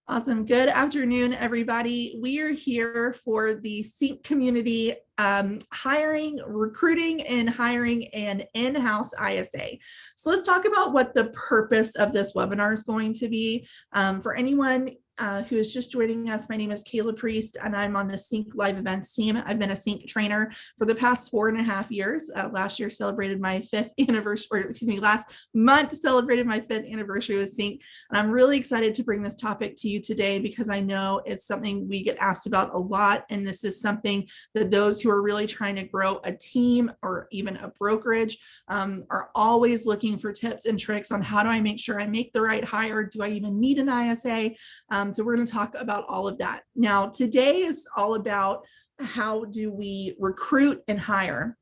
Awesome. Good afternoon, everybody. We are here for the CINC community hiring, recruiting, and hiring an in-house ISA. So let's talk about what the purpose of this webinar is going to be. For anyone who is just joining us, my name is Kayla Priest, and I'm on the CINC live events team. I've been a CINC trainer for the past 4.5 years. Last year celebrated my 5th anniversary, or excuse me, last month celebrated my 5th anniversary with CINC. And I'm really excited to bring this topic to you today because I know it's something we get asked about a lot. And this is something that those who are really trying to grow a team or even a brokerage are always looking for tips and tricks on how do I make sure I make the right hire? Do I even need an ISA? So we're going to talk about all of that. Now, today is all about how do we recruit and hire.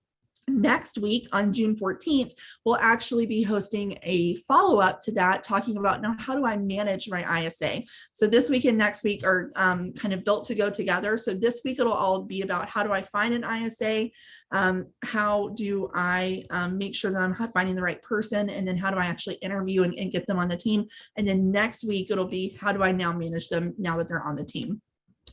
Next week on June 14th, we'll actually be hosting a follow-up to that, talking about now how do I manage my ISA. So this week and next week are kind of built to go together. So this week it'll all be about how do I find an ISA, how do I make sure that I'm finding the right person, and then how do I actually interview and get them on the team. And then next week it'll be how do I now manage them now that they're on the team.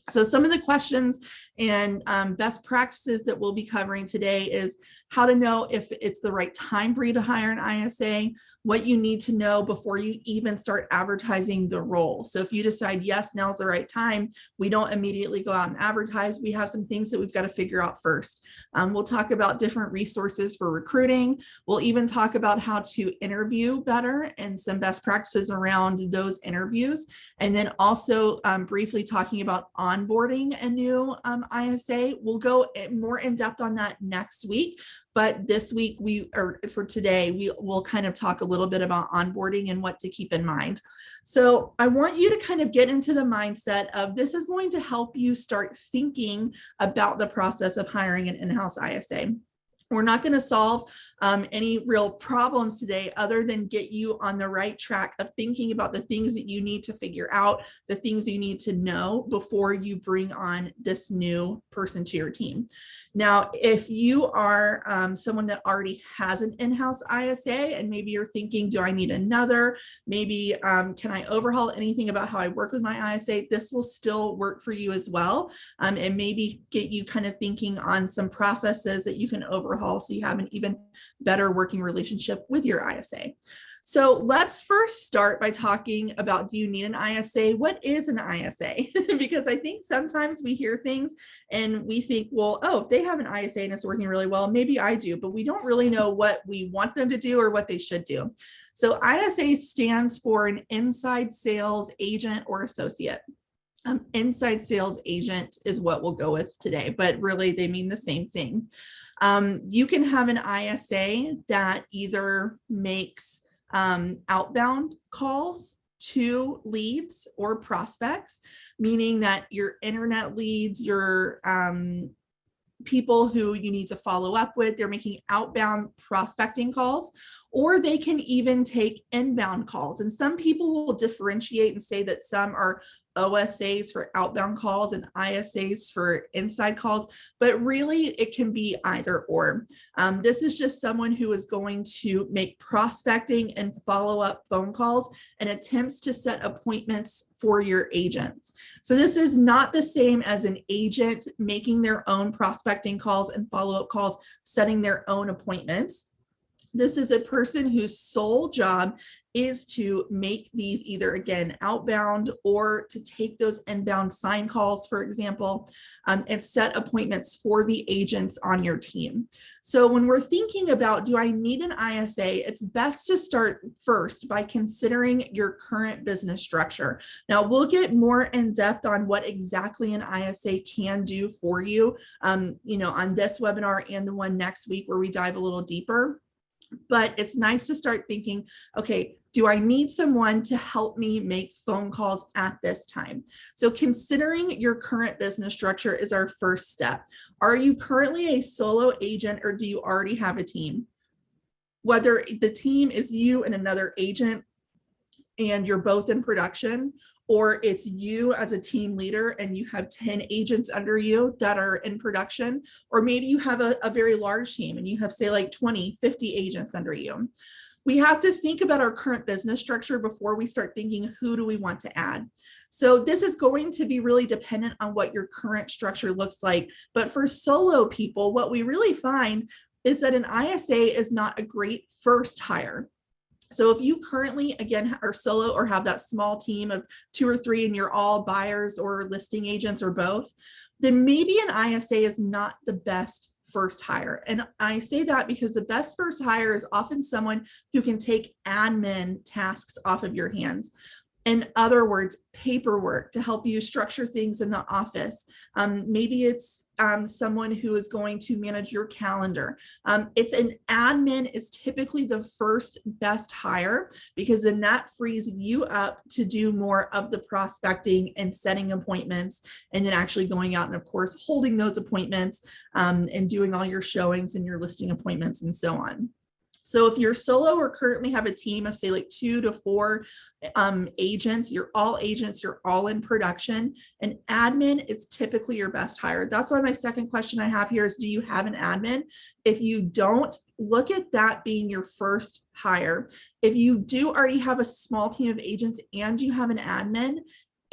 So some of the questions and best practices that we'll be covering today is how to know if it's the right time for you to hire an ISA, what you need to know before you even start advertising the role. So if you decide, yes, now's the right time, we don't immediately go out and advertise. We have some things that we've got to figure out first. We'll talk about different resources for recruiting. We'll even talk about how to interview better and some best practices around those interviews. And then also briefly talking about onboarding a new ISA. We'll go more in depth on that next week, but this week for today, we will kind of talk a little bit about onboarding and what to keep in mind. So I want you to kind of get into the mindset of this is going to help you start thinking about the process of hiring an in-house ISA. We're not going to solve any real problems today other than get you on the right track of thinking about the things that you need to figure out, the things you need to know before you bring on this new person to your team. Now, if you are someone that already has an in-house ISA and maybe you're thinking, do I need another? Maybe can I overhaul anything about how I work with my ISA? This will still work for you as well, and maybe get you kind of thinking on some processes that you can overhaul so you have an even better working relationship with your ISA. So let's first start by talking about, do you need an ISA? What is an ISA? Because I think sometimes we hear things and we think, well, oh, if they have an ISA and it's working really well, maybe I do, but we don't really know what we want them to do or what they should do. So ISA stands for an inside sales agent or associate. Inside sales agent is what we'll go with today, but really they mean the same thing. You can have an ISA that either makes outbound calls to leads or prospects, meaning that your internet leads, your people who you need to follow up with, they're making outbound prospecting calls, or they can even take inbound calls. And some people will differentiate and say that some are OSAs for outbound calls and ISAs for inside calls, but really it can be either or. This is just someone who is going to make prospecting and follow-up phone calls and attempts to set appointments for your agents. So this is not the same as an agent making their own prospecting calls and follow-up calls, setting their own appointments. This is a person whose sole job is to make these either, again, outbound or to take those inbound sign calls, for example, and set appointments for the agents on your team. So when we're thinking about, do I need an ISA, it's best to start first by considering your current business structure. Now, we'll get more in depth on what exactly an ISA can do for you, on this webinar and the one next week where we dive a little deeper. But it's nice to start thinking, okay, do I need someone to help me make phone calls at this time? So considering your current business structure is our first step. Are you currently a solo agent or do you already have a team? Whether the team is you and another agent and you're both in production, or it's you as a team leader and you have 10 agents under you that are in production, or maybe you have a very large team and you have, say, like 20, 50 agents under you. We have to think about our current business structure before we start thinking, who do we want to add? So this is going to be really dependent on what your current structure looks like. But for solo people, what we really find is that an ISA is not a great first hire. So if you currently, again, are solo or have that small team of 2 or 3 and you're all buyers or listing agents or both, then maybe an ISA is not the best first hire. And I say that because the best first hire is often someone who can take admin tasks off of your hands. In other words, paperwork to help you structure things in the office. Maybe it's someone who is going to manage your calendar. It's an admin is typically the first best hire, because then that frees you up to do more of the prospecting and setting appointments, and then actually going out and of course holding those appointments and doing all your showings and your listing appointments and so on. So if you're solo or currently have a team of say like 2 to 4 agents, you're all in production, and admin is typically your best hire. That's why my second question I have here is, do you have an admin? If you don't, look at that being your first hire. If you do already have a small team of agents and you have an admin,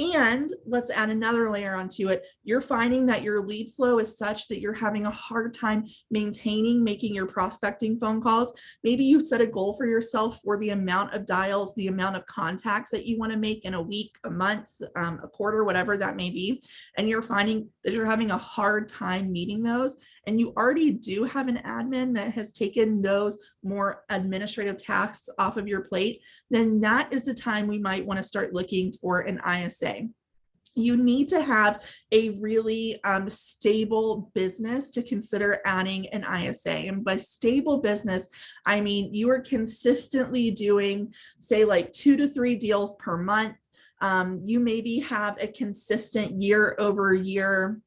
and let's add another layer onto it, you're finding that your lead flow is such that you're having a hard time making your prospecting phone calls. Maybe you set a goal for yourself for the amount of dials, the amount of contacts that you want to make in a week, a month, a quarter, whatever that may be. And you're finding that you're having a hard time meeting those. And you already do have an admin that has taken those more administrative tasks off of your plate. Then that is the time we might want to start looking for an ISA. You need to have a really stable business to consider adding an ISA. And by stable business, I mean you are consistently doing, say, like 2 to 3 deals per month. You maybe have a consistent year over year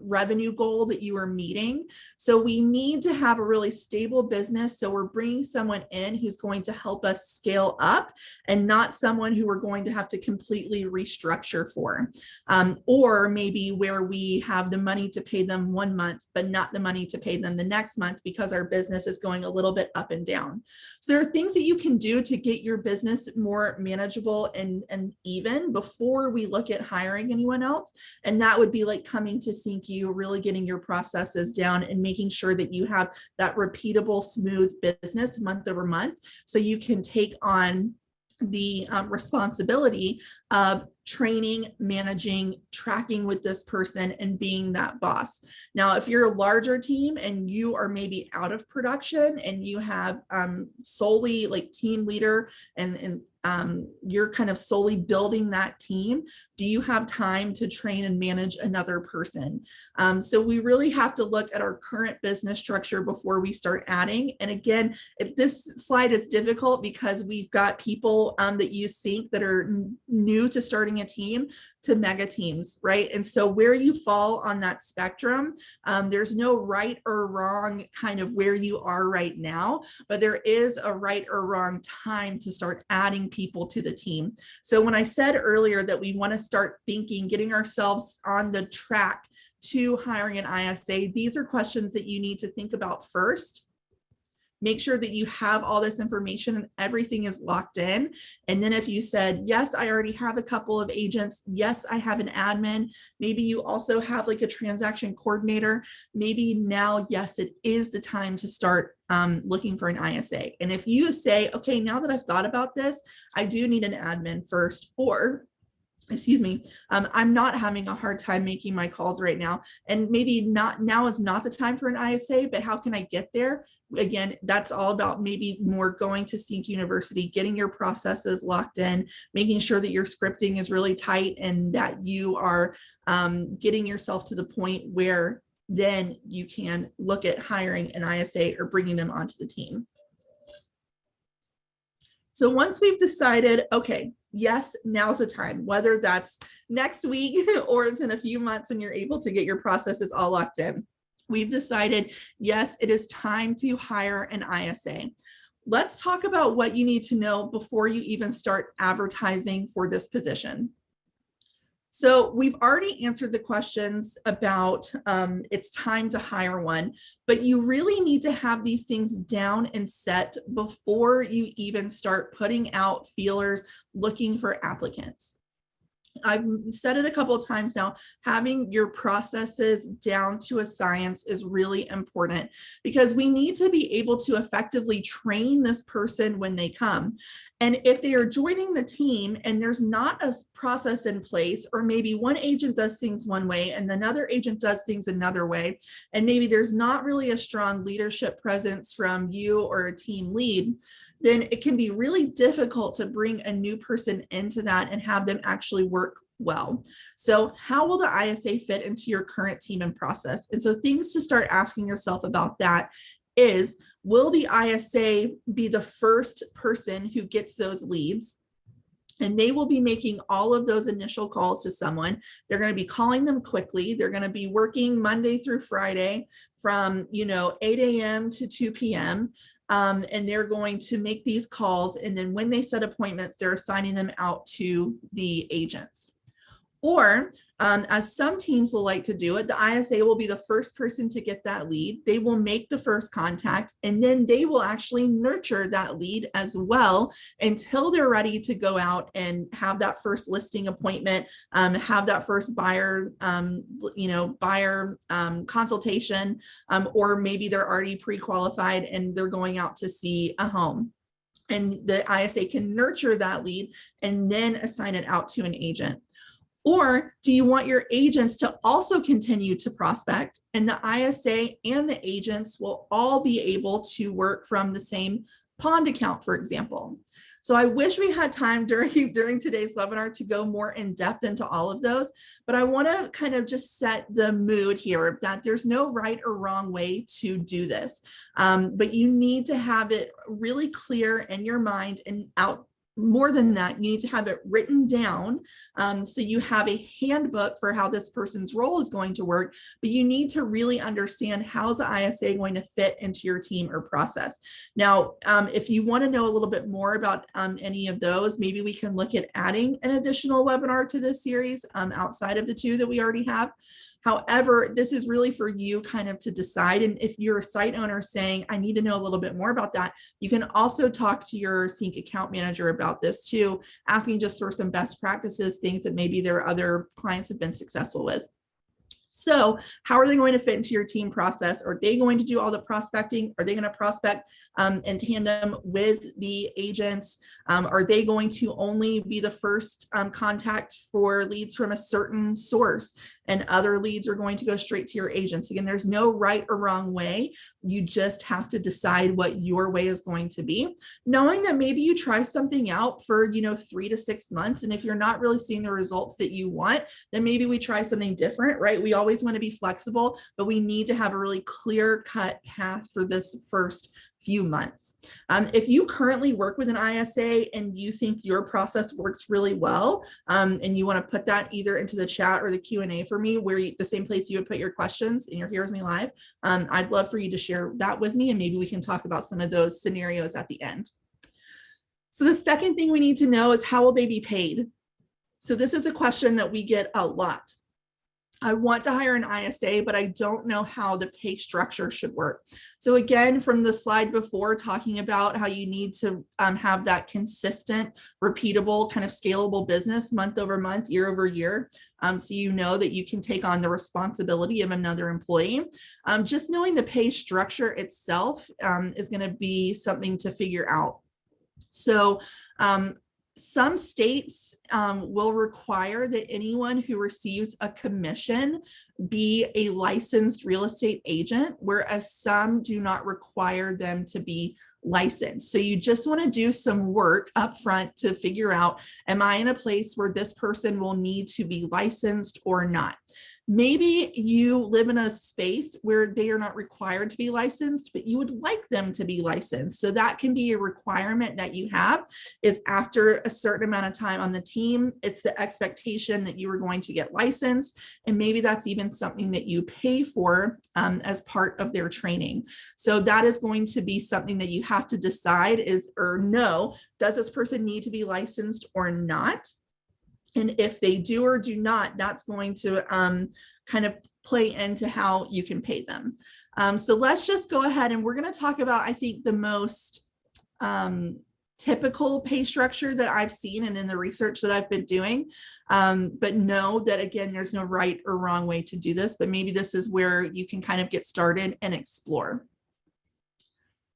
revenue goal that you are meeting. So we need to have a really stable business. So we're bringing someone in who's going to help us scale up, and not someone who we're going to have to completely restructure for. Or maybe where we have the money to pay them 1 month, but not the money to pay them the next month because our business is going a little bit up and down. So there are things that you can do to get your business more manageable and even before we look at hiring anyone else. And that would be like coming to CINC, really getting your processes down and making sure that you have that repeatable, smooth business month over month, so you can take on the responsibility of training, managing, tracking with this person, and being that boss. Now, if you're a larger team and you are maybe out of production and you have solely like team leader and you're kind of solely building that team, do you have time to train and manage another person? So we really have to look at our current business structure before we start adding. And again, this slide is difficult because we've got people that use CINC that are new to starting a team to mega teams, right? And so where you fall on that spectrum, there's no right or wrong kind of where you are right now, but there is a right or wrong time to start adding people to the team. So when I said earlier that we want to start thinking, getting ourselves on the track to hiring an ISA, these are questions that you need to think about first. Make sure that you have all this information and everything is locked in. And then if you said, yes, I already have a couple of agents, yes, I have an admin, maybe you also have like a transaction coordinator, maybe now, yes, it is the time to start looking for an ISA. And if you say, okay, now that I've thought about this, I do need an admin first, or excuse me, I'm not having a hard time making my calls right now, and maybe not now is not the time for an ISA, but how can I get there? Again, that's all about maybe more going to CINC University, getting your processes locked in, making sure that your scripting is really tight and that you are getting yourself to the point where then you can look at hiring an ISA or bringing them onto the team. So once we've decided, okay, yes, now's the time, whether that's next week or it's in a few months when you're able to get your processes all locked in. We've decided, yes, it is time to hire an ISA. Let's talk about what you need to know before you even start advertising for this position. So we've already answered the questions about it's time to hire one, but you really need to have these things down and set before you even start putting out feelers looking for applicants. I've said it a couple of times now, having your processes down to a science is really important because we need to be able to effectively train this person when they come. And if they are joining the team and there's not a process in place, or maybe one agent does things one way and another agent does things another way, and maybe there's not really a strong leadership presence from you or a team lead, then it can be really difficult to bring a new person into that and have them actually work well. So how will the ISA fit into your current team and process? And so things to start asking yourself about that is, will the ISA be the first person who gets those leads? And they will be making all of those initial calls to someone. They're going to be calling them quickly. They're going to be working Monday through Friday from 8 a.m. to 2 p.m. And they're going to make these calls. And then when they set appointments, they're assigning them out to the agents. Or as some teams will like to do it, the ISA will be the first person to get that lead. They will make the first contact, and then they will actually nurture that lead as well until they're ready to go out and have that first listing appointment, have that first buyer, consultation, or maybe they're already pre-qualified and they're going out to see a home. And the ISA can nurture that lead and then assign it out to an agent. Or do you want your agents to also continue to prospect, and the ISA and the agents will all be able to work from the same pond account, for example? So I wish we had time during today's webinar to go more in depth into all of those, but I want to kind of just set the mood here that there's no right or wrong way to do this. But you need to have it really clear in your mind and out. More than that, you need to have it written down so you have a handbook for how this person's role is going to work, but you need to really understand how's the ISA going to fit into your team or process. Now, if you want to know a little bit more about any of those, maybe we can look at adding an additional webinar to this series outside of the two that we already have. However, this is really for you kind of to decide. And if you're a site owner saying, I need to know a little bit more about that, you can also talk to your CINC account manager about this too, asking just for some best practices, things that maybe their other clients have been successful with. So how are they going to fit into your team process? Are they going to do all the prospecting? Are they going to prospect in tandem with the agents? Are they going to only be the first contact for leads from a certain source, and other leads are going to go straight to your agents? Again, there's no right or wrong way. You just have to decide what your way is going to be, knowing that maybe you try something out for 3 to 6 months, and if you're not really seeing the results that you want, then maybe we try something different, right? We always want to be flexible, but we need to have a really clear-cut path for this first few months. If you currently work with an ISA and you think your process works really well, and you want to put that either into the chat or the Q&A for me, where the same place you would put your questions, and you're here with me live, I'd love for you to share that with me, and maybe we can talk about some of those scenarios at the end. So the second thing we need to know is, how will they be paid? So this is a question that we get a lot. I want to hire an ISA, but I don't know how the pay structure should work. So again, from the slide before, talking about how you need to have that consistent, repeatable, kind of scalable business month over month, year over year. So you know that you can take on the responsibility of another employee. Just knowing the pay structure itself is going to be something to figure out. So some states will require that anyone who receives a commission be a licensed real estate agent, whereas some do not require them to be licensed. So you just want to do some work up front to figure out, am I in a place where this person will need to be licensed or not? Maybe you live in a space where they are not required to be licensed, but you would like them to be licensed. So that can be a requirement that you have, is after a certain amount of time on the team, it's the expectation that you are going to get licensed. And maybe that's even something that you pay for as part of their training. So that is going to be something that you have to decide is, or no, does this person need to be licensed or not? And if they do or do not, that's going to kind of play into how you can pay them. So let's just go ahead and we're going to talk about, I think, the most typical pay structure that I've seen and in the research that I've been doing. But know that, again, there's no right or wrong way to do this, but maybe this is where you can kind of get started and explore.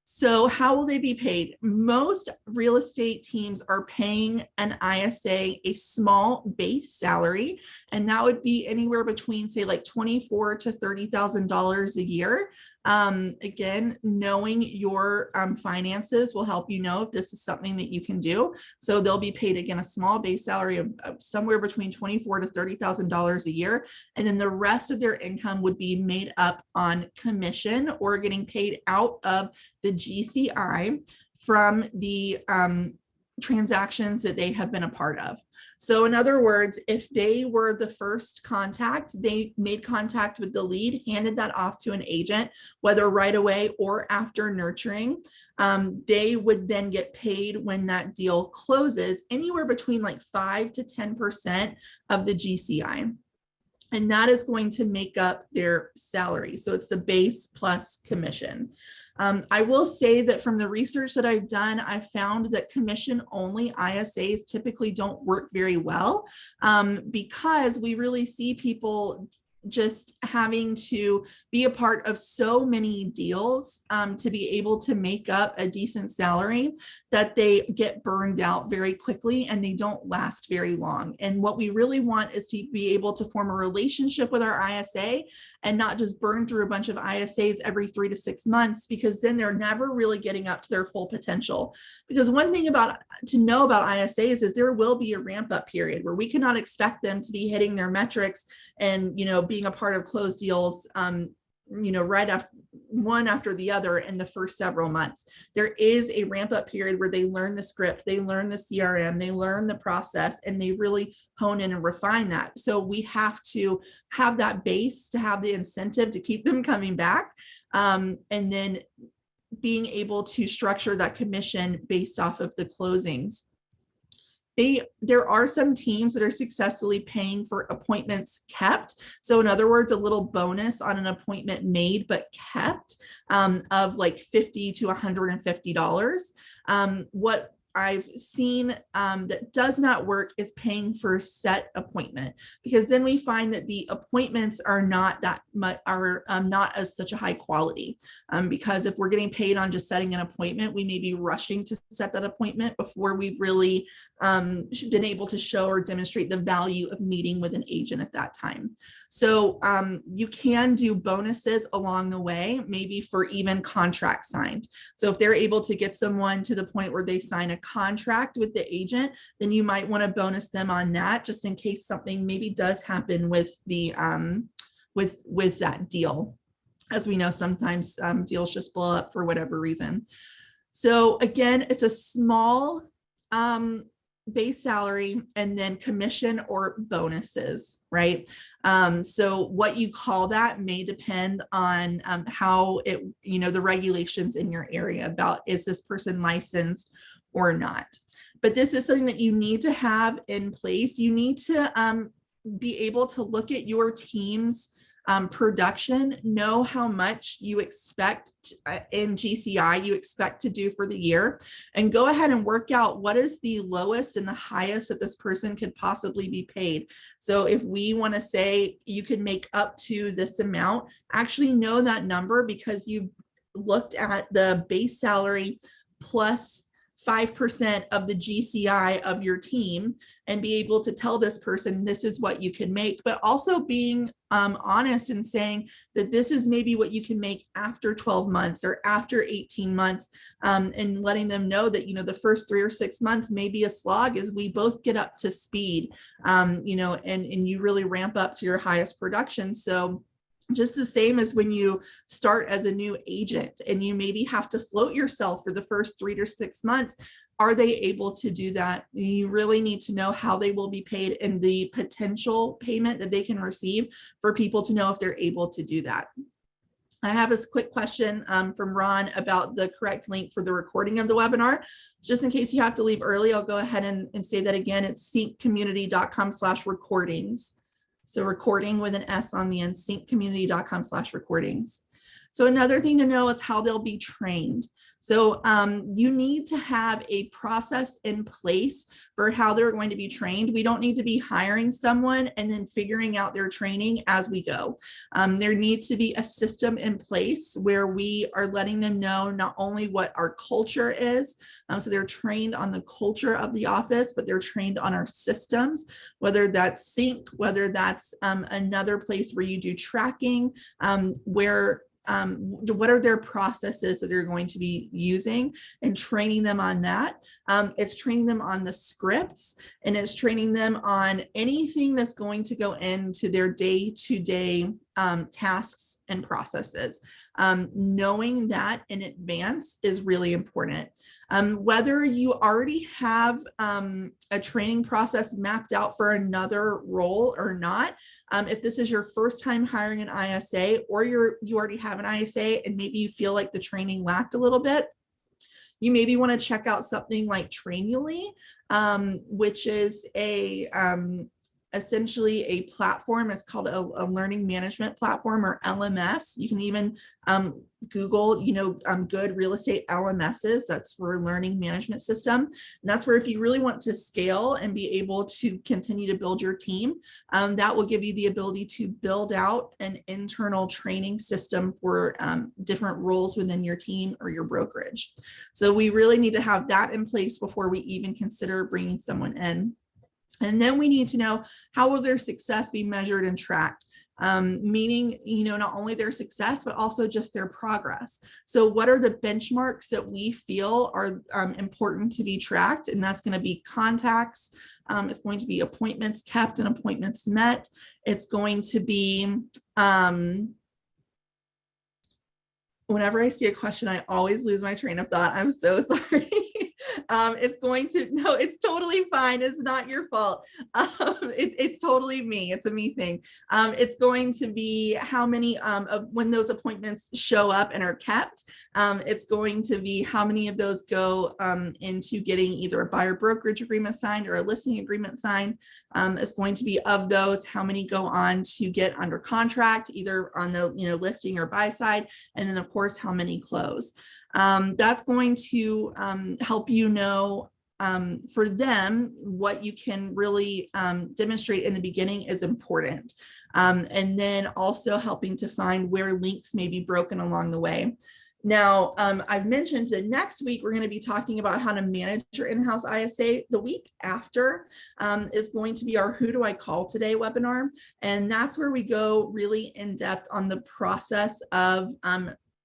So how will they be paid? Most real estate teams are paying an ISA a small base salary, and that would be anywhere between, say, like $24,000 to $30,000 a year. Again, knowing your finances will help you know if this is something that you can do. So they'll be paid, again, a small base salary of somewhere between $24,000 to $30,000 a year. And then the rest of their income would be made up on commission or getting paid out of the GCI from the transactions that they have been a part of. So in other words, if they were the first contact, they made contact with the lead, handed that off to an agent, whether right away or after nurturing, they would then get paid when that deal closes, anywhere between like 5 to 10% of the GCI. And that is going to make up their salary. So it's the base plus commission. I will say that from the research that I've done, I've found that commission only ISAs typically don't work very well because we really see people just having to be a part of so many deals to be able to make up a decent salary that they get burned out very quickly and they don't last very long. And what we really want is to be able to form a relationship with our ISA and not just burn through a bunch of ISAs every 3 to 6 months, because then they're never really getting up to their full potential. Because one thing to know about ISAs is there will be a ramp up period where we cannot expect them to be hitting their metrics and, being a part of closed deals, right after one after the other in the first several months. There is a ramp up period where they learn the script, they learn the CRM, they learn the process, and they really hone in and refine that. So we have to have that base to have the incentive to keep them coming back. And then being able to structure that commission based off of the closings. There are some teams that are successfully paying for appointments kept. So in other words, a little bonus on an appointment made but kept of like $50 to $150. What I've seen that does not work is paying for a set appointment, because then we find that the appointments are not that much, are not as such a high quality. Because if we're getting paid on just setting an appointment, we may be rushing to set that appointment before we've really been able to show or demonstrate the value of meeting with an agent at that time. So you can do bonuses along the way, maybe for even contracts signed. So if they're able to get someone to the point where they sign a contract with the agent, then you might want to bonus them on that, just in case something maybe does happen with the with that deal. As we know, sometimes deals just blow up for whatever reason. So again, it's a small base salary and then commission or bonuses, right? So what you call that may depend on how it, the regulations in your area about, is this person licensed or not? But this is something that you need to have in place. You need to be able to look at your team's production, know how much you expect in GCI you expect to do for the year, and go ahead and work out what is the lowest and the highest that this person could possibly be paid. So if we want to say you could make up to this amount, actually know that number because you looked at the base salary plus 5% of the GCI of your team and be able to tell this person this is what you can make, but also being honest and saying that this is maybe what you can make after 12 months or after 18 months, and letting them know that, the first 3 or 6 months may be a slog as we both get up to speed, and you really ramp up to your highest production. So just the same as when you start as a new agent and you maybe have to float yourself for the first 3 to 6 months. Are they able to do that? You really need to know how they will be paid and the potential payment that they can receive for people to know if they're able to do that. I have this quick question from Ron about the correct link for the recording of the webinar. Just in case you have to leave early, I'll go ahead and say that again. It's cinccommunity.com/recordings. So recording with an S on the end, cinccommunity.com/recordings. So another thing to know is how they'll be trained. So you need to have a process in place for how they're going to be trained. We don't need to be hiring someone and then figuring out their training as we go. There needs to be a system in place where we are letting them know not only what our culture is, so they're trained on the culture of the office, but they're trained on our systems, whether that's CINC, whether that's another place where you do tracking, what are their processes that they're going to be using, and training them on that. It's training them on the scripts, and it's training them on anything that's going to go into their day-to-day tasks and processes. Knowing that in advance is really important. Whether you already have a training process mapped out for another role or not, if this is your first time hiring an ISA, or you already have an ISA and maybe you feel like the training lacked a little bit, you maybe want to check out something like Trainuli, which is essentially a platform. It's called a learning management platform, or LMS. You can even Google, good real estate LMSs. That's for learning management system. And that's where if you really want to scale and be able to continue to build your team, that will give you the ability to build out an internal training system for different roles within your team or your brokerage. So we really need to have that in place before we even consider bringing someone in. And then we need to know, how will their success be measured and tracked? Meaning, not only their success, but also just their progress. So what are the benchmarks that we feel are important to be tracked? And that's going to be contacts. It's going to be appointments kept and appointments met. It's going to be, whenever I see a question, I always lose my train of thought. I'm so sorry. It's totally fine. It's not your fault. It's totally me. It's a me thing. It's going to be how many of when those appointments show up and are kept. It's going to be how many of those go into getting either a buyer brokerage agreement signed or a listing agreement signed. It's going to be, of those, how many go on to get under contract, either on the listing or buy side, and then of course how many close. That's going to help for them what you can really demonstrate in the beginning is important. And then also helping to find where links may be broken along the way. Now, I've mentioned that next week we're going to be talking about how to manage your in-house ISA. The week after is going to be our Who Do I Call Today webinar. And that's where we go really in depth on the process of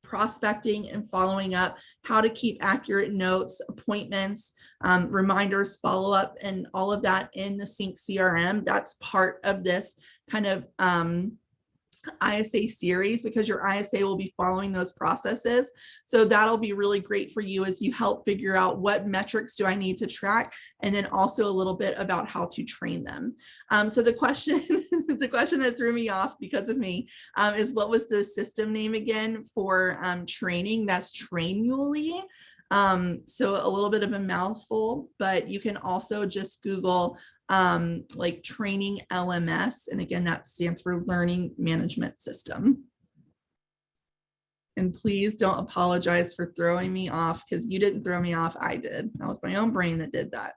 prospecting and following up, how to keep accurate notes, appointments, reminders, follow up, and all of that in the CINC CRM. That's part of this kind of ISA series, because your ISA will be following those processes. So that'll be really great for you as you help figure out what metrics do I need to track, and then also a little bit about how to train them. So the question that threw me off because of me is, what was the system name again for training? That's Trainuli. So a little bit of a mouthful, but you can also just Google like training LMS. And again, that stands for Learning Management System. And please don't apologize for throwing me off, because you didn't throw me off, I did. That was my own brain that did that.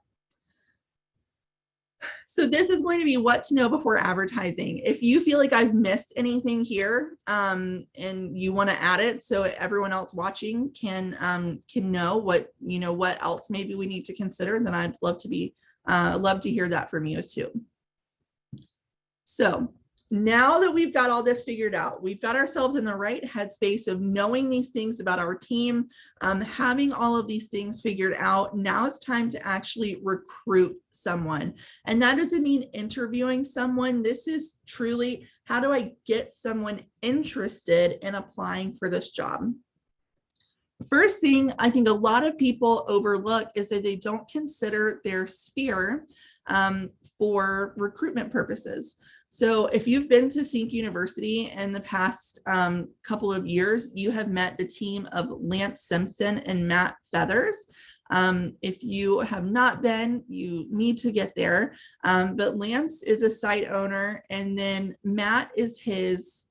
So this is going to be what to know before advertising. If you feel like I've missed anything here and you want to add it so everyone else watching can know what else maybe we need to consider, then I'd love to hear that from you too. So now that we've got all this figured out, we've got ourselves in the right headspace of knowing these things about our team, having all of these things figured out. Now it's time to actually recruit someone. And that doesn't mean interviewing someone. This is truly, how do I get someone interested in applying for this job? First thing I think a lot of people overlook is that they don't consider their sphere for recruitment purposes. So if you've been to CINC University in the past couple of years, you have met the team of Lance Simpson and Matt Feathers. If you have not been, you need to get there. But Lance is a site owner, and then Matt is his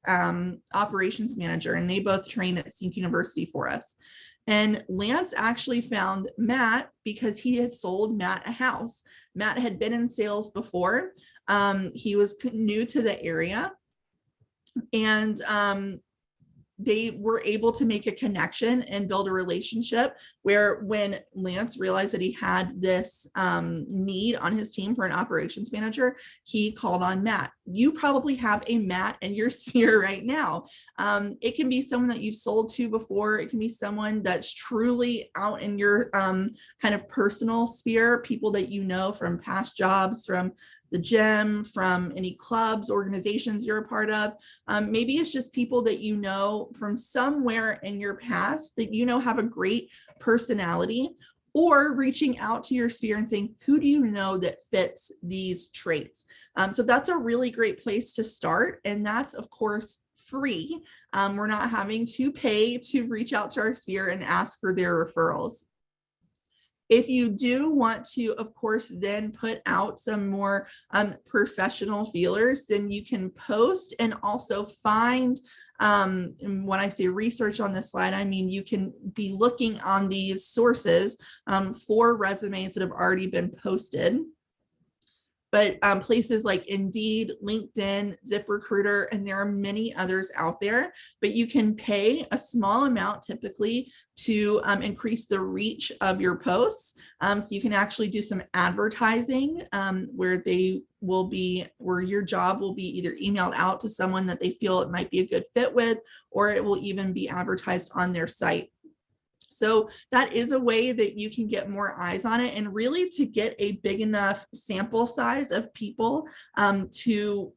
operations manager, and they both train at CINC University for us. And Lance actually found Matt because he had sold Matt a house. Matt had been in sales before. He was new to the area, and they were able to make a connection and build a relationship where when Lance realized that he had this need on his team for an operations manager, he called on Matt. You probably have a Matt in your sphere right now. It can be someone that you've sold to before. It can be someone that's truly out in your kind of personal sphere, people that you know from past jobs, from the gym, from any clubs, organizations you're a part of. Maybe it's just people that you know from somewhere in your past that you know have a great personality, or reaching out to your sphere and saying, who do you know that fits these traits? So that's a really great place to start. And that's, of course, free. We're not having to pay to reach out to our sphere and ask for their referrals. If you do want to, of course, then put out some more professional feelers, then you can post and also find, and when I say research on this slide, I mean you can be looking on these sources for resumes that have already been posted. But places like Indeed, LinkedIn, ZipRecruiter, and there are many others out there, but you can pay a small amount typically to increase the reach of your posts. So you can actually do some advertising where your job will be either emailed out to someone that they feel it might be a good fit with, or it will even be advertised on their site. So that is a way that you can get more eyes on it, and really to get a big enough sample size of people to,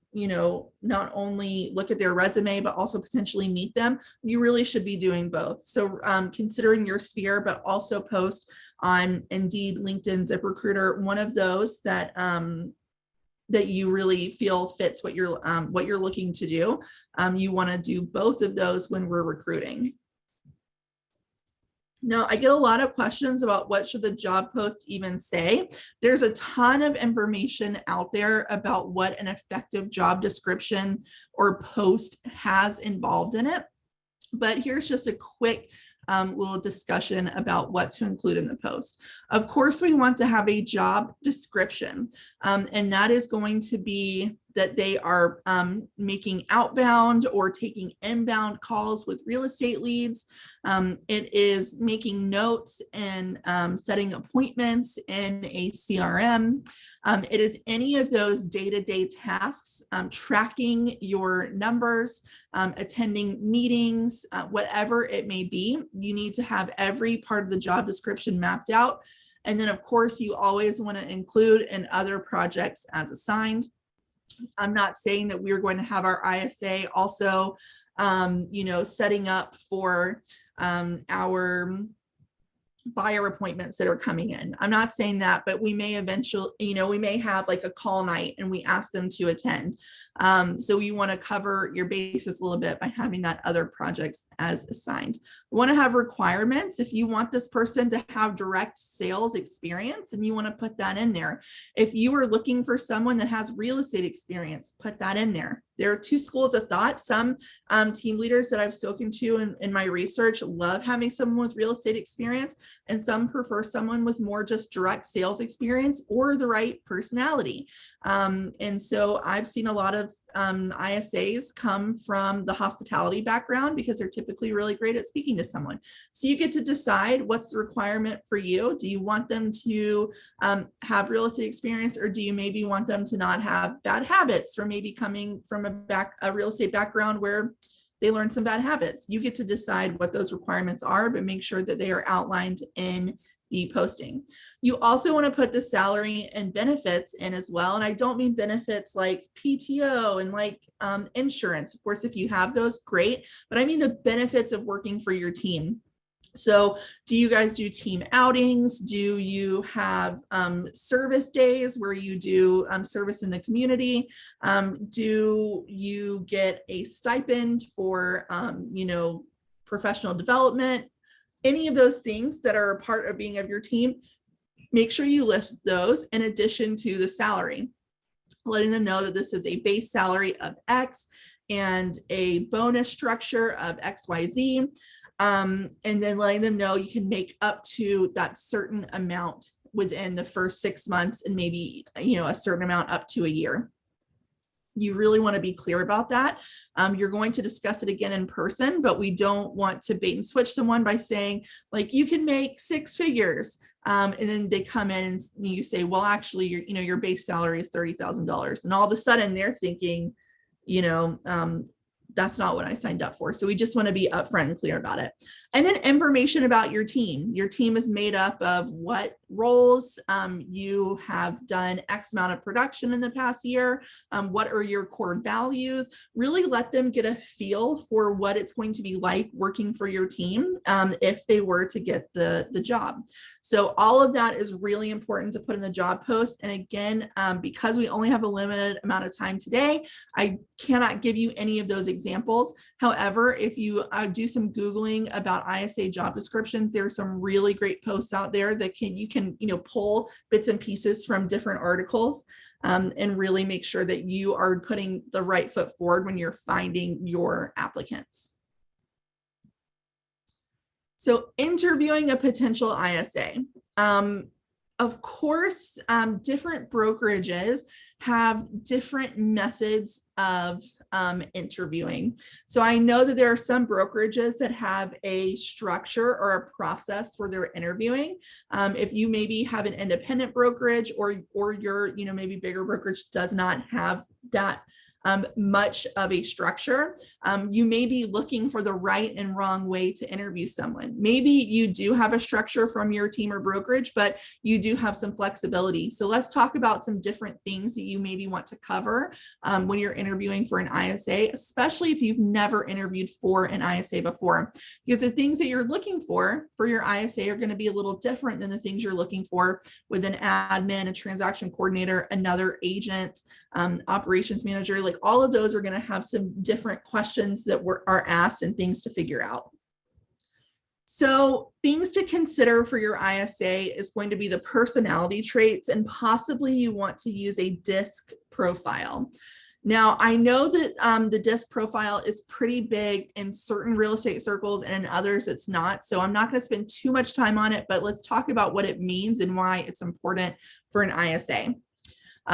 not only look at their resume, but also potentially meet them. You really should be doing both. So considering your sphere, but also post on Indeed, LinkedIn, ZipRecruiter, one of those that you really feel fits what you're looking to do. You want to do both of those when we're recruiting. Now, I get a lot of questions about what should the job post even say. There's a ton of information out there about what an effective job description or post has involved in it. But here's just a quick little discussion about what to include in the post. Of course, we want to have a job description, and that is going to be that they are making outbound or taking inbound calls with real estate leads. It is making notes and setting appointments in a CRM. It is any of those day-to-day tasks, tracking your numbers, attending meetings, whatever it may be. You need to have every part of the job description mapped out. And then, of course, you always want to include in other projects as assigned. I'm not saying that we're going to have our ISA also, setting up for our buyer appointments that are coming in. I'm not saying that, but we may eventually, we may have like a call night and we ask them to attend. So you want to cover your bases a little bit by having that other projects as assigned. You want to have requirements. If you want this person to have direct sales experience, and you want to put that in there. If you are looking for someone that has real estate experience, put that in there. There are two schools of thought. Some team leaders that I've spoken to in my research love having someone with real estate experience, and some prefer someone with more just direct sales experience or the right personality. And so I've seen a lot of ISAs come from the hospitality background because they're typically really great at speaking to someone. So you get to decide what's the requirement for you. Do you want them to have real estate experience, or do you maybe want them to not have bad habits, or maybe coming from a real estate background where they learn some bad habits? You get to decide what those requirements are, but make sure that they are outlined in the posting. You also want to put the salary and benefits in as well. And I don't mean benefits like PTO and like insurance. Of course, if you have those, great. But I mean the benefits of working for your team. So do you guys do team outings? Do you have service days where you do service in the community? Do you get a stipend for, professional development? Any of those things that are a part of being of your team, make sure you list those in addition to the salary, letting them know that this is a base salary of X and a bonus structure of XYZ. And then letting them know you can make up to that certain amount within the first 6 months, and maybe, a certain amount up to a year. You really want to be clear about that. You're going to discuss it again in person, but we don't want to bait and switch someone by saying, like, you can make 6 figures. And then they come in and you say, well, actually, your base salary is $30,000. And all of a sudden they're thinking, that's not what I signed up for. So we just want to be upfront and clear about it. And then information about your team. Your team is made up of what roles, you have done X amount of production in the past year, what are your core values. Really let them get a feel for what it's going to be like working for your team if they were to get the job. So all of that is really important to put in the job post. And again, because we only have a limited amount of time today, I cannot give you any of those examples. However, if you do some Googling about ISA job descriptions, there are some really great posts out there that you can pull bits and pieces from different articles and really make sure that you are putting the right foot forward when you're finding your applicants. So interviewing a potential ISA. Of course, different brokerages have different methods of interviewing. So I know that there are some brokerages that have a structure or a process for their interviewing. If you maybe have an independent brokerage or your maybe bigger brokerage does not have that much of a structure, you may be looking for the right and wrong way to interview someone. Maybe you do have a structure from your team or brokerage, but you do have some flexibility. So let's talk about some different things that you maybe want to cover when you're interviewing for an ISA, especially if you've never interviewed for an ISA before, because the things that you're looking for your ISA are going to be a little different than the things you're looking for with an admin, a transaction coordinator, another agent, operations manager. Like all of those are going to have some different questions that are asked and things to figure out. So things to consider for your ISA is going to be the personality traits, and possibly you want to use a DISC profile. Now, I know that the DISC profile is pretty big in certain real estate circles and in others it's not. So I'm not going to spend too much time on it, but let's talk about what it means and why it's important for an ISA.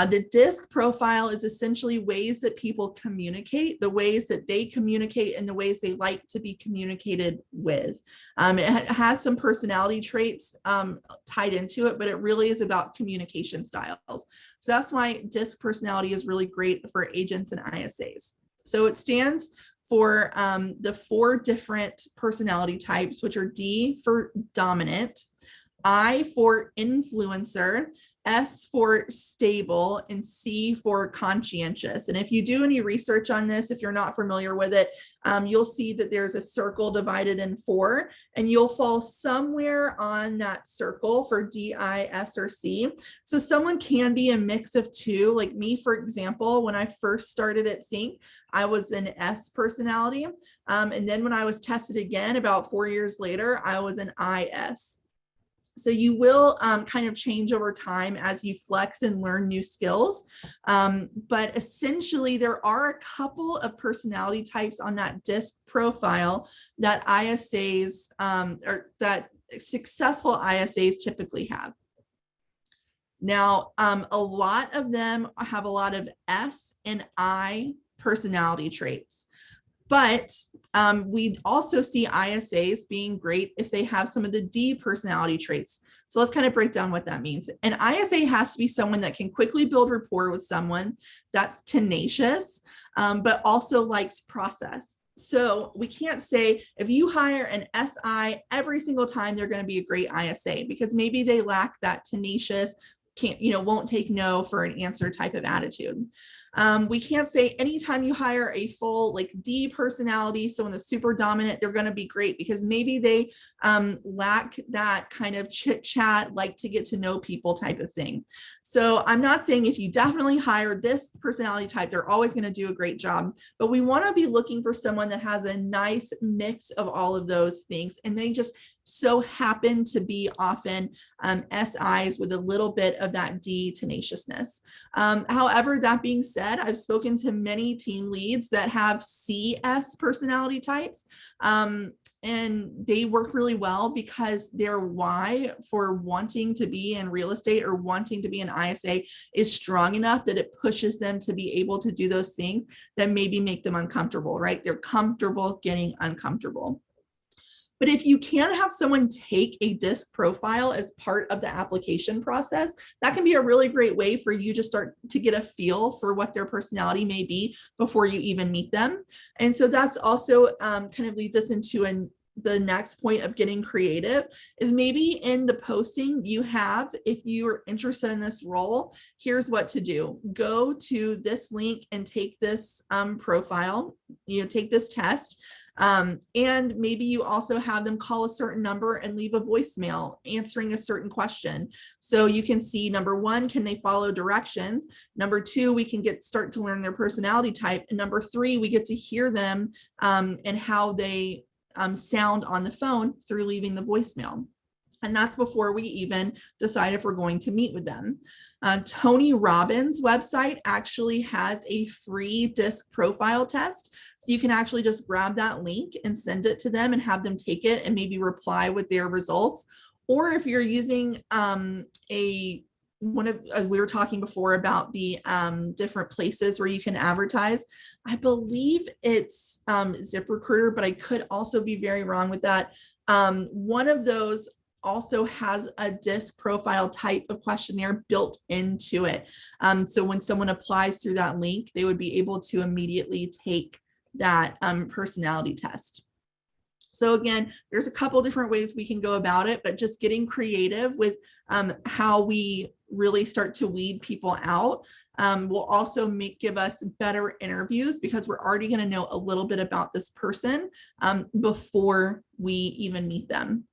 The DISC profile is essentially ways that people communicate, the ways that they communicate, and the ways they like to be communicated with. It has some personality traits tied into it, but it really is about communication styles. So that's why DISC personality is really great for agents and ISAs. So it stands for the 4 different personality types, which are D for dominant, I for influencer, S for stable, and C for conscientious. And if you do any research on this, if you're not familiar with it, you'll see that there's a circle divided in 4, and you'll fall somewhere on that circle for D, I, S, or C. So someone can be a mix of 2. Like me, for example, when I first started at CINC, I was an S personality. And then when I was tested again about 4 years later, I was an IS. So you will kind of change over time as you flex and learn new skills. But essentially, there are a couple of personality types on that DISC profile that ISAs or that successful ISAs typically have. Now, a lot of them have a lot of S and I personality traits. But we also see ISAs being great if they have some of the D personality traits. So let's kind of break down what that means. An ISA has to be someone that can quickly build rapport with someone, that's tenacious, but also likes process. So we can't say if you hire an SI every single time, they're going to be a great ISA, because maybe they lack that tenacious, won't take no for an answer type of attitude. We can't say anytime you hire a full like D personality, someone that's super dominant, they're going to be great, because maybe they lack that kind of chit chat, like to get to know people type of thing. So I'm not saying if you definitely hire this personality type, they're always going to do a great job, but we want to be looking for someone that has a nice mix of all of those things. And they just so happen to be often SIs with a little bit of that D tenaciousness. However, that being said, I've spoken to many team leads that have CS personality types. And they work really well because their why for wanting to be in real estate or wanting to be an ISA is strong enough that it pushes them to be able to do those things that maybe make them uncomfortable, right? They're comfortable getting uncomfortable. But if you can have someone take a DISC profile as part of the application process, that can be a really great way for you to start to get a feel for what their personality may be before you even meet them. And so that's also kind of leads us into the next point of getting creative is maybe in the posting you have, if you're interested in this role, here's what to do. Go to this link and take this profile, take this test. And maybe you also have them call a certain number and leave a voicemail answering a certain question. So you can see, number one, can they follow directions? Number two, we can start to learn their personality type. And number three, we get to hear them and how they sound on the phone through leaving the voicemail. And that's before we even decide if we're going to meet with them. Tony Robbins' website actually has a free DISC profile test. So you can actually just grab that link and send it to them and have them take it and maybe reply with their results. Or if you're using as we were talking before about the different places where you can advertise, I believe it's ZipRecruiter, but I could also be very wrong with that. One of those also has a DISC profile type of questionnaire built into it. So when someone applies through that link, they would be able to immediately take that personality test. So again, there's a couple different ways we can go about it, but just getting creative with how we really start to weed people out will also give us better interviews, because we're already going to know a little bit about this person before we even meet them.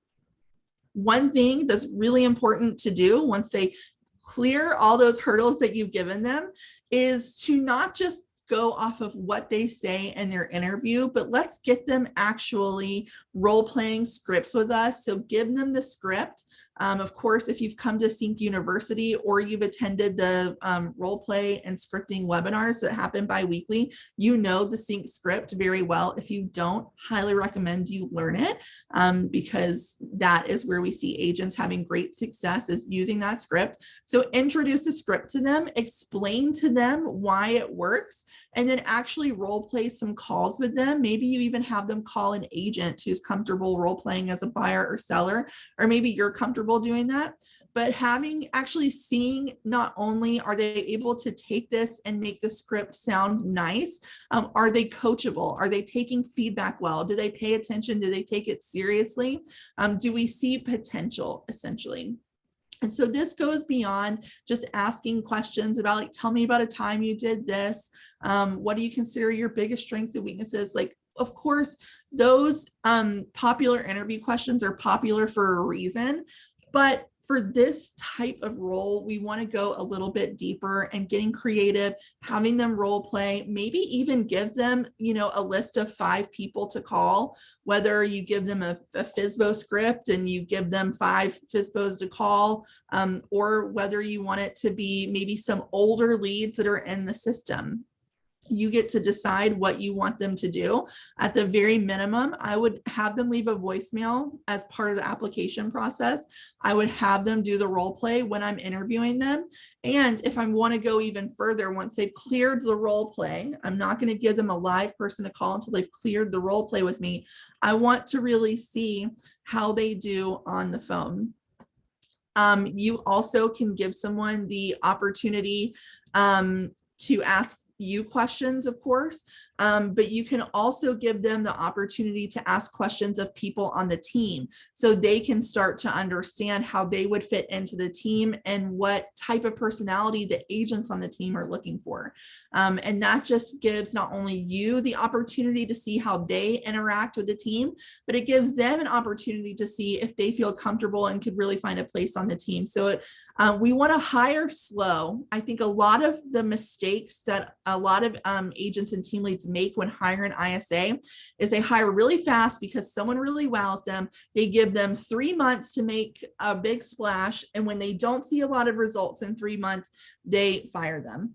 One thing that's really important to do once they clear all those hurdles that you've given them is to not just go off of what they say in their interview, but let's get them actually role-playing scripts with us. So give them the script. Of course, if you've come to CINC University or you've attended the role play and scripting webinars that happen bi-weekly, you know the CINC script very well. If you don't, highly recommend you learn it because that is where we see agents having great success, is using that script. So introduce the script to them, explain to them why it works, and then actually role play some calls with them. Maybe you even have them call an agent who's comfortable role playing as a buyer or seller, or maybe you're comfortable doing that, but actually seeing not only are they able to take this and make the script sound nice, are they coachable? Are they taking feedback well? Do they pay attention? Do they take it seriously? Do we see potential, essentially? And so this goes beyond just asking questions about, like, tell me about a time you did this. What do you consider your biggest strengths and weaknesses? Like, of course, those popular interview questions are popular for a reason, but for this type of role, we want to go a little bit deeper and getting creative, having them role play, maybe even give them, a list of 5 people to call, whether you give them a FSBO script and you give them 5 FSBOs to call, or whether you want it to be maybe some older leads that are in the system. You get to decide what you want them to do. At the very minimum, I would have them leave a voicemail as part of the application process. I would have them do the role play when I'm interviewing them. And if I want to go even further, once they've cleared the role play, I'm not going to give them a live person to call until they've cleared the role play with me. I want to really see how they do on the phone. You also can give someone the opportunity to ask you questions, of course, but you can also give them the opportunity to ask questions of people on the team so they can start to understand how they would fit into the team and what type of personality the agents on the team are looking for. And that just gives not only you the opportunity to see how they interact with the team, but it gives them an opportunity to see if they feel comfortable and could really find a place on the team. So we want to hire slow. I think a lot of the mistakes that a lot of agents and team leads make when hiring an ISA is they hire really fast because someone really wows them. They give them 3 months to make a big splash. And when they don't see a lot of results in 3 months, they fire them.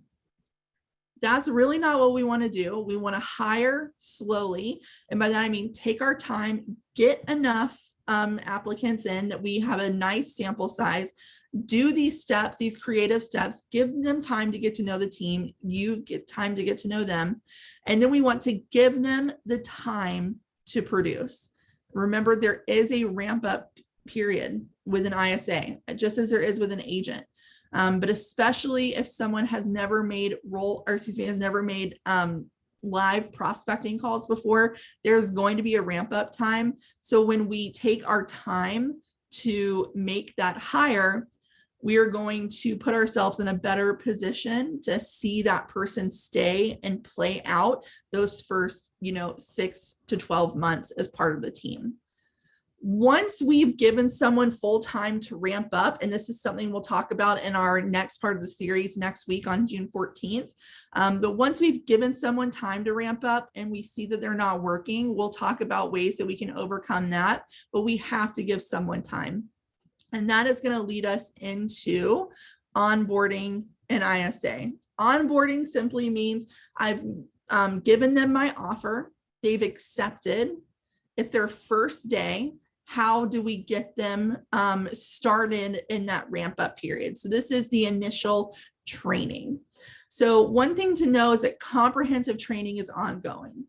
That's really not what we want to do. We want to hire slowly. And by that, I mean, take our time, get enough applicants in that we have a nice sample size, do these steps, these creative steps, give them time to get to know the team. You get time to get to know them. And then we want to give them the time to produce. Remember, there is a ramp up period with an ISA, just as there is with an agent. But especially if someone has never made live prospecting calls before, there's going to be a ramp up time. So when we take our time to make that hire, we are going to put ourselves in a better position to see that person stay and play out those first, 6 to 12 months as part of the team. Once we've given someone full time to ramp up, and this is something we'll talk about in our next part of the series next week on June 14th. But once we've given someone time to ramp up and we see that they're not working, we'll talk about ways that we can overcome that, but we have to give someone time. And that is going to lead us into onboarding an ISA. Onboarding simply means I've given them my offer, they've accepted, it's their first day. How do we get them started in that ramp up period? So this is the initial training. So one thing to know is that comprehensive training is ongoing.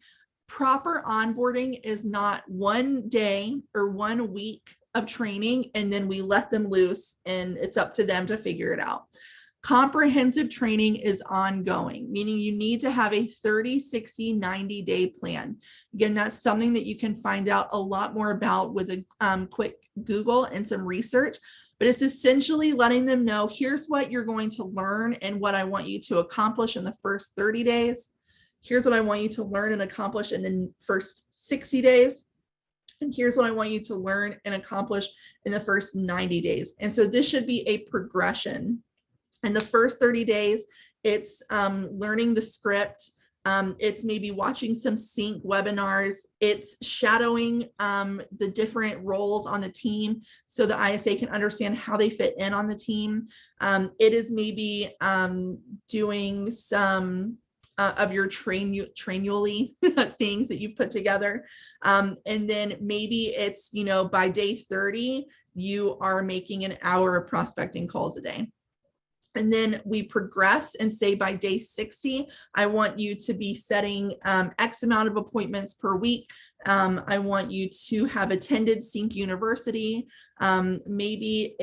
Proper onboarding is not 1 day or 1 week of training and then we let them loose and it's up to them to figure it out. Comprehensive training is ongoing, meaning you need to have a 30, 60, 90-day plan. Again, that's something that you can find out a lot more about with a quick Google and some research, but it's essentially letting them know, here's what you're going to learn and what I want you to accomplish in the first 30 days. Here's what I want you to learn and accomplish in the first 60 days. And here's what I want you to learn and accomplish in the first 90 days. And so this should be a progression. In the first 30 days, it's learning the script. It's maybe watching some CINC webinars. It's shadowing the different roles on the team so the ISA can understand how they fit in on the team. It is maybe doing some of your trainually things that you've put together. And then maybe it's, by day 30, you are making an hour of prospecting calls a day. And then we progress and say by day 60, I want you to be setting X amount of appointments per week. I want you to have attended CINC University. Maybe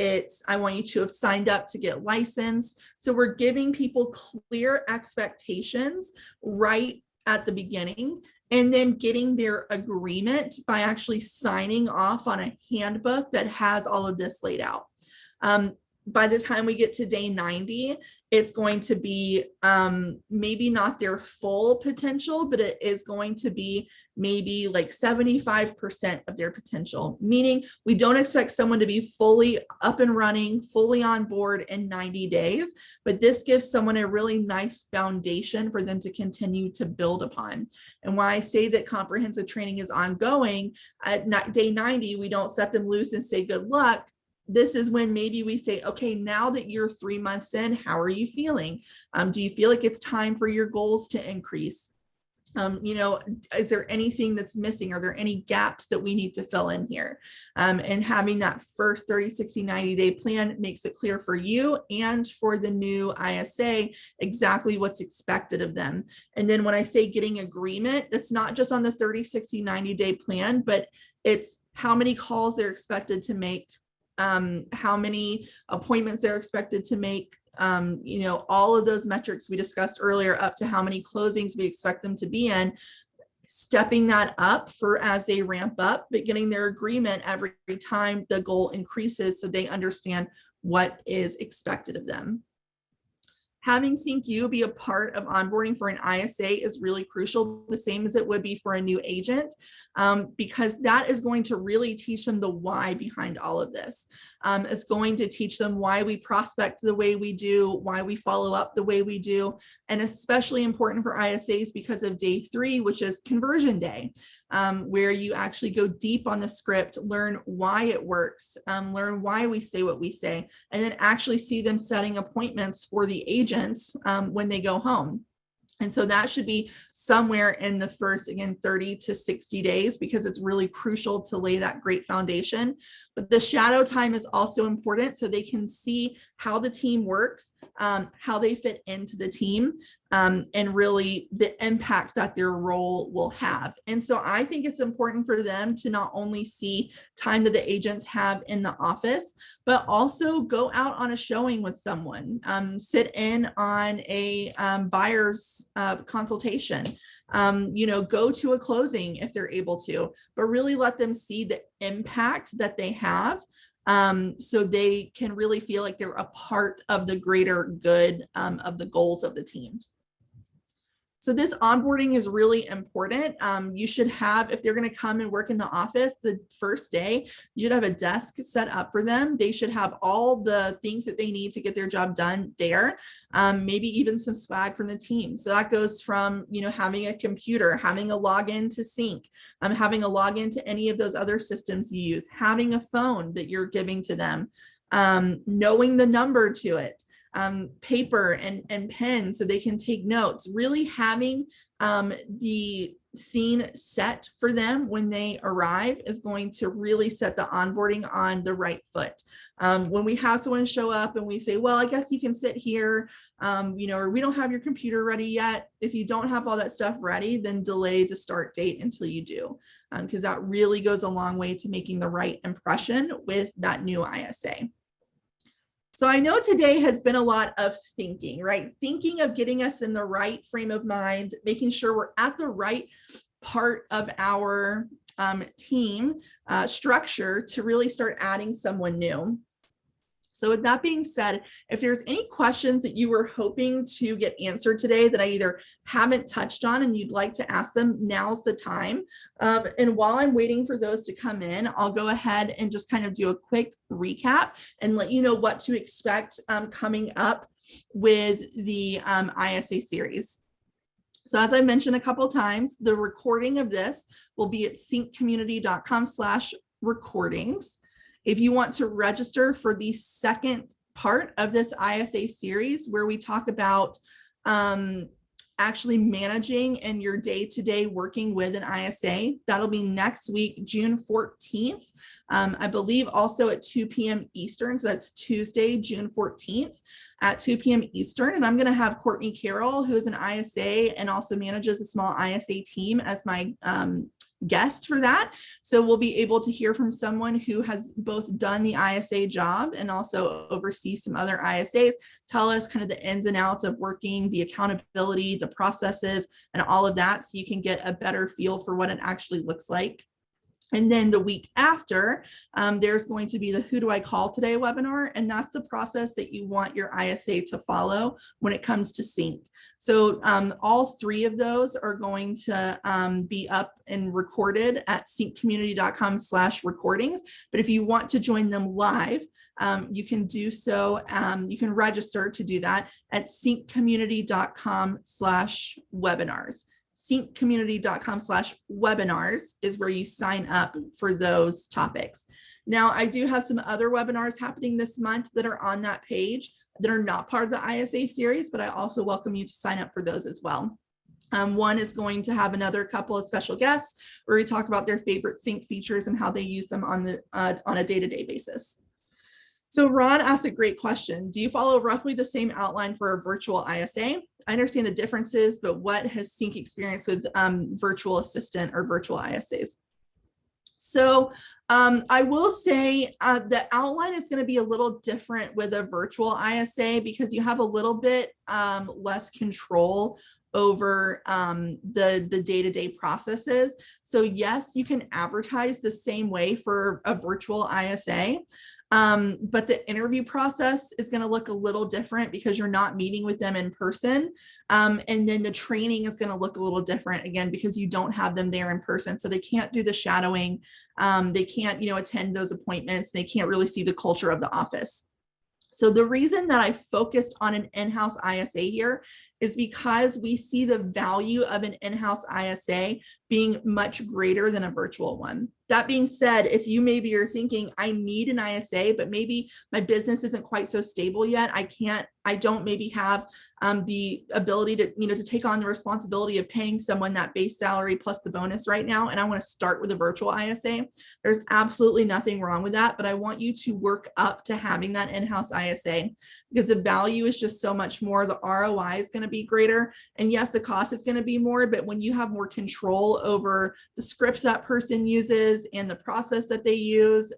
I want you to have signed up to get licensed. So we're giving people clear expectations right at the beginning and then getting their agreement by actually signing off on a handbook that has all of this laid out. By the time we get to day 90, it's going to be maybe not their full potential, but it is going to be maybe like 75% of their potential, meaning we don't expect someone to be fully up and running, fully on board in 90 days, but this gives someone a really nice foundation for them to continue to build upon. And why I say that comprehensive training is ongoing, at day 90, we don't set them loose and say good luck. This is when maybe we say, okay, now that you're 3 months in, how are you feeling? Do you feel like it's time for your goals to increase? Is there anything that's missing? Are there any gaps that we need to fill in here? And having that first 30, 60, 90-day plan makes it clear for you and for the new ISA exactly what's expected of them. And then when I say getting agreement, that's not just on the 30, 60, 90-day plan, but it's how many calls they're expected to make, how many appointments they're expected to make, all of those metrics we discussed earlier, up to how many closings we expect them to be in, stepping that up for as they ramp up, but getting their agreement every time the goal increases so they understand what is expected of them. Having CINC be a part of onboarding for an ISA is really crucial, the same as it would be for a new agent, because that is going to really teach them the why behind all of this. It's going to teach them why we prospect the way we do, why we follow up the way we do, and especially important for ISAs because of day 3, which is conversion day, where you actually go deep on the script, learn why it works, learn why we say what we say, and then actually see them setting appointments for the agents when they go home. And so that should be somewhere in the first, again, 30 to 60 days, because it's really crucial to lay that great foundation. But the shadow time is also important so they can see how the team works, how they fit into the team, and really the impact that their role will have. And so I think it's important for them to not only see time that the agents have in the office, but also go out on a showing with someone, sit in on a buyer's consultation, go to a closing if they're able to, but really let them see the impact that they have, so they can really feel like they're a part of the greater good of the goals of the team. So this onboarding is really important. You should have, if they're going to come and work in the office the first day, you should have a desk set up for them. They should have all the things that they need to get their job done there. Maybe even some swag from the team. So that goes from, having a computer, having a login to CINC, having a login to any of those other systems you use, having a phone that you're giving to them, knowing the number to it. Paper and pen so they can take notes, really having the scene set for them when they arrive is going to really set the onboarding on the right foot. When we have someone show up and we say, well, I guess you can sit here, or we don't have your computer ready yet. If you don't have all that stuff ready, then delay the start date until you do, because that really goes a long way to making the right impression with that new ISA. So I know today has been a lot of thinking, right? Thinking of getting us in the right frame of mind, making sure we're at the right part of our team structure to really start adding someone new. So with that being said, if there's any questions that you were hoping to get answered today that I either haven't touched on and you'd like to ask them, now's the time. And while I'm waiting for those to come in, I'll go ahead and just kind of do a quick recap and let you know what to expect coming up with the ISA series. So as I mentioned a couple of times, the recording of this will be at cinccommunity.com/recordings. If you want to register for the second part of this ISA series, where we talk about actually managing and your day-to-day working with an ISA, that'll be next week, June 14th. I believe also at 2 p.m. Eastern. So that's Tuesday, June 14th at 2 p.m. Eastern. And I'm going to have Courtney Carroll, who is an ISA and also manages a small ISA team, as my guest for that. So we'll be able to hear from someone who has both done the ISA job and also oversee some other ISAs, tell us kind of the ins and outs of working, the accountability, the processes, and all of that, so you can get a better feel for what it actually looks like. And then the week after, there's going to be the Who Do I Call Today webinar, and that's the process that you want your ISA to follow when it comes to CINC. So all three of those are going to be up and recorded at cinccommunity.com/recordings. But if you want to join them live, you can do so. You can register to do that at cinccommunity.com/webinars. cinccommunity.com/webinars is where you sign up for those topics. Now, I do have some other webinars happening this month that are on that page that are not part of the ISA series, but I also welcome you to sign up for those as well. One is going to have another couple of special guests where we talk about their favorite CINC features and how they use them on a day-to-day basis. So Ron asked a great question. Do you follow roughly the same outline for a virtual ISA? I understand the differences, but what has CINC experienced with virtual assistant or virtual ISAs? So I will say the outline is going to be a little different with a virtual ISA because you have a little bit less control over the day-to-day processes. So yes, you can advertise the same way for a virtual ISA. But the interview process is going to look a little different because you're not meeting with them in person. And then the training is going to look a little different again, because you don't have them there in person. So they can't do the shadowing. They can't, attend those appointments. They can't really see the culture of the office. So the reason that I focused on an in-house ISA here is because we see the value of an in-house ISA being much greater than a virtual one. That being said, if you maybe are thinking, I need an ISA, but maybe my business isn't quite so stable yet, I don't maybe have the ability to, to take on the responsibility of paying someone that base salary plus the bonus right now, and I want to start with a virtual ISA, there's absolutely nothing wrong with that, but I want you to work up to having that in-house ISA because the value is just so much more. The ROI is going to be greater. And yes, the cost is going to be more, but when you have more control over the script that person uses and the process that they use,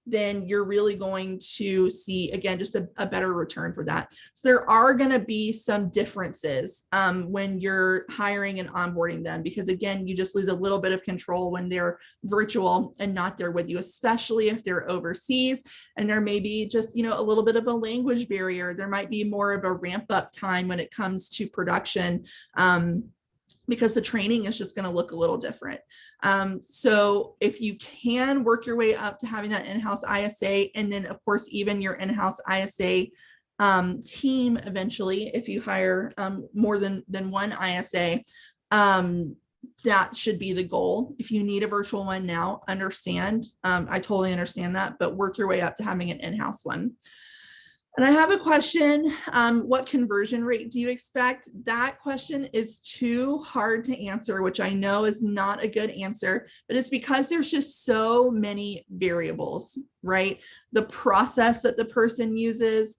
then you're really going to see, again, just a better return for that. So there are going to be some differences when you're hiring and onboarding them, because again, you just lose a little bit of control when they're virtual and not there with you, especially if they're overseas and there may be just, a little bit of a language barrier. There might be more of a ramp up time when it comes to production. Because the training is just going to look a little different. So if you can work your way up to having that in-house ISA, and then of course, even your in-house ISA team eventually, if you hire more than one ISA, that should be the goal. If you need a virtual one now, understand. I totally understand that, but work your way up to having an in-house one. And I have a question. What conversion rate do you expect? That question is too hard to answer, which I know is not a good answer, but it's because there's just so many variables, right? The process that the person uses,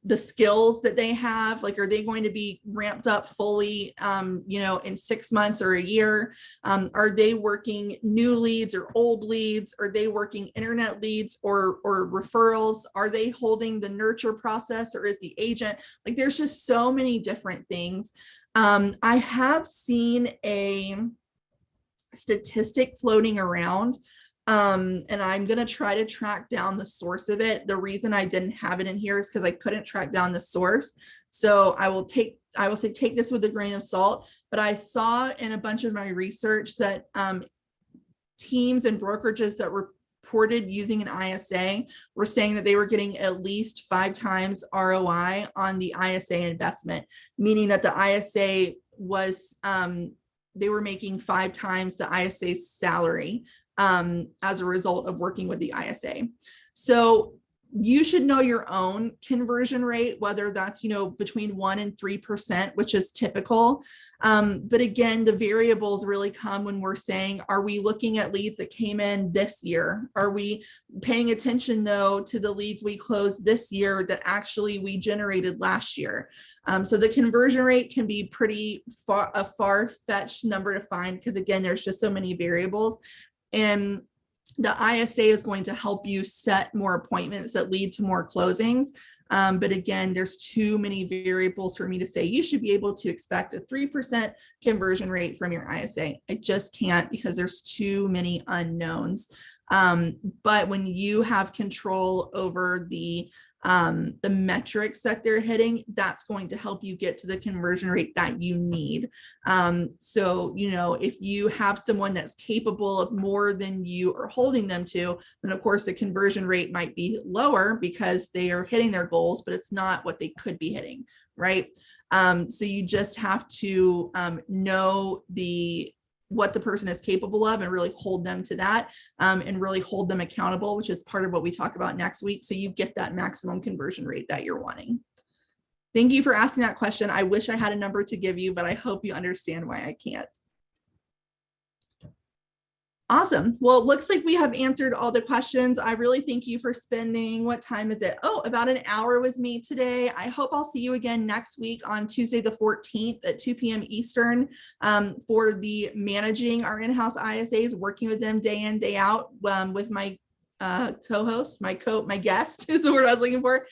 the skills that they have, like, are they going to be ramped up fully, in 6 months or a year? Are they working new leads or old leads? Are they working internet leads or referrals? Are they holding the nurture process, or is the agent? Like, there's just so many different things. I have seen a statistic floating around, and I'm going to try to track down the source of it. The reason I didn't have it in here is because I couldn't track down the source. So I will say take this with a grain of salt, but I saw in a bunch of my research that teams and brokerages that reported using an ISA were saying that they were getting at least 5 times ROI on the ISA investment, meaning that the ISA was, they were making 5 times the ISA's salary as a result of working with the ISA. So you should know your own conversion rate, whether that's, between 1% and 3%, which is typical. But again, the variables really come when we're saying, are we looking at leads that came in this year? Are we paying attention though to the leads we closed this year that actually we generated last year? So the conversion rate can be a far-fetched number to find, because again, there's just so many variables. And the ISA is going to help you set more appointments that lead to more closings. But again, there's too many variables for me to say you should be able to expect a 3% conversion rate from your ISA. I just can't, because there's too many unknowns. But when you have control over the metrics that they're hitting, that's going to help you get to the conversion rate that you need. So, if you have someone that's capable of more than you are holding them to, then of course the conversion rate might be lower because they are hitting their goals, but it's not what they could be hitting, right? So you just have to know what the person is capable of and really hold them to that, and really hold them accountable, which is part of what we talk about next week. So you get that maximum conversion rate that you're wanting. Thank you for asking that question. I wish I had a number to give you, but I hope you understand why I can't. Awesome. Well, it looks like we have answered all the questions. I really thank you for spending, what time is it? Oh, about an hour with me today. I hope I'll see you again next week on Tuesday, the 14th at 2 p.m. Eastern for the managing our in-house ISAs, working with them day in, day out with my co-host, my guest is the word I was looking for,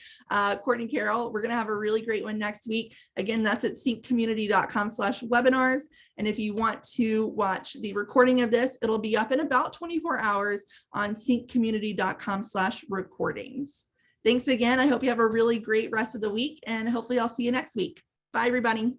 Courtney Carroll. We're going to have a really great one next week. Again, that's at cincommunity.com/webinars. And if you want to watch the recording of this, it'll be up in about 24 hours on cincommunity.com/recordings. Thanks again. I hope you have a really great rest of the week, and hopefully I'll see you next week. Bye, everybody.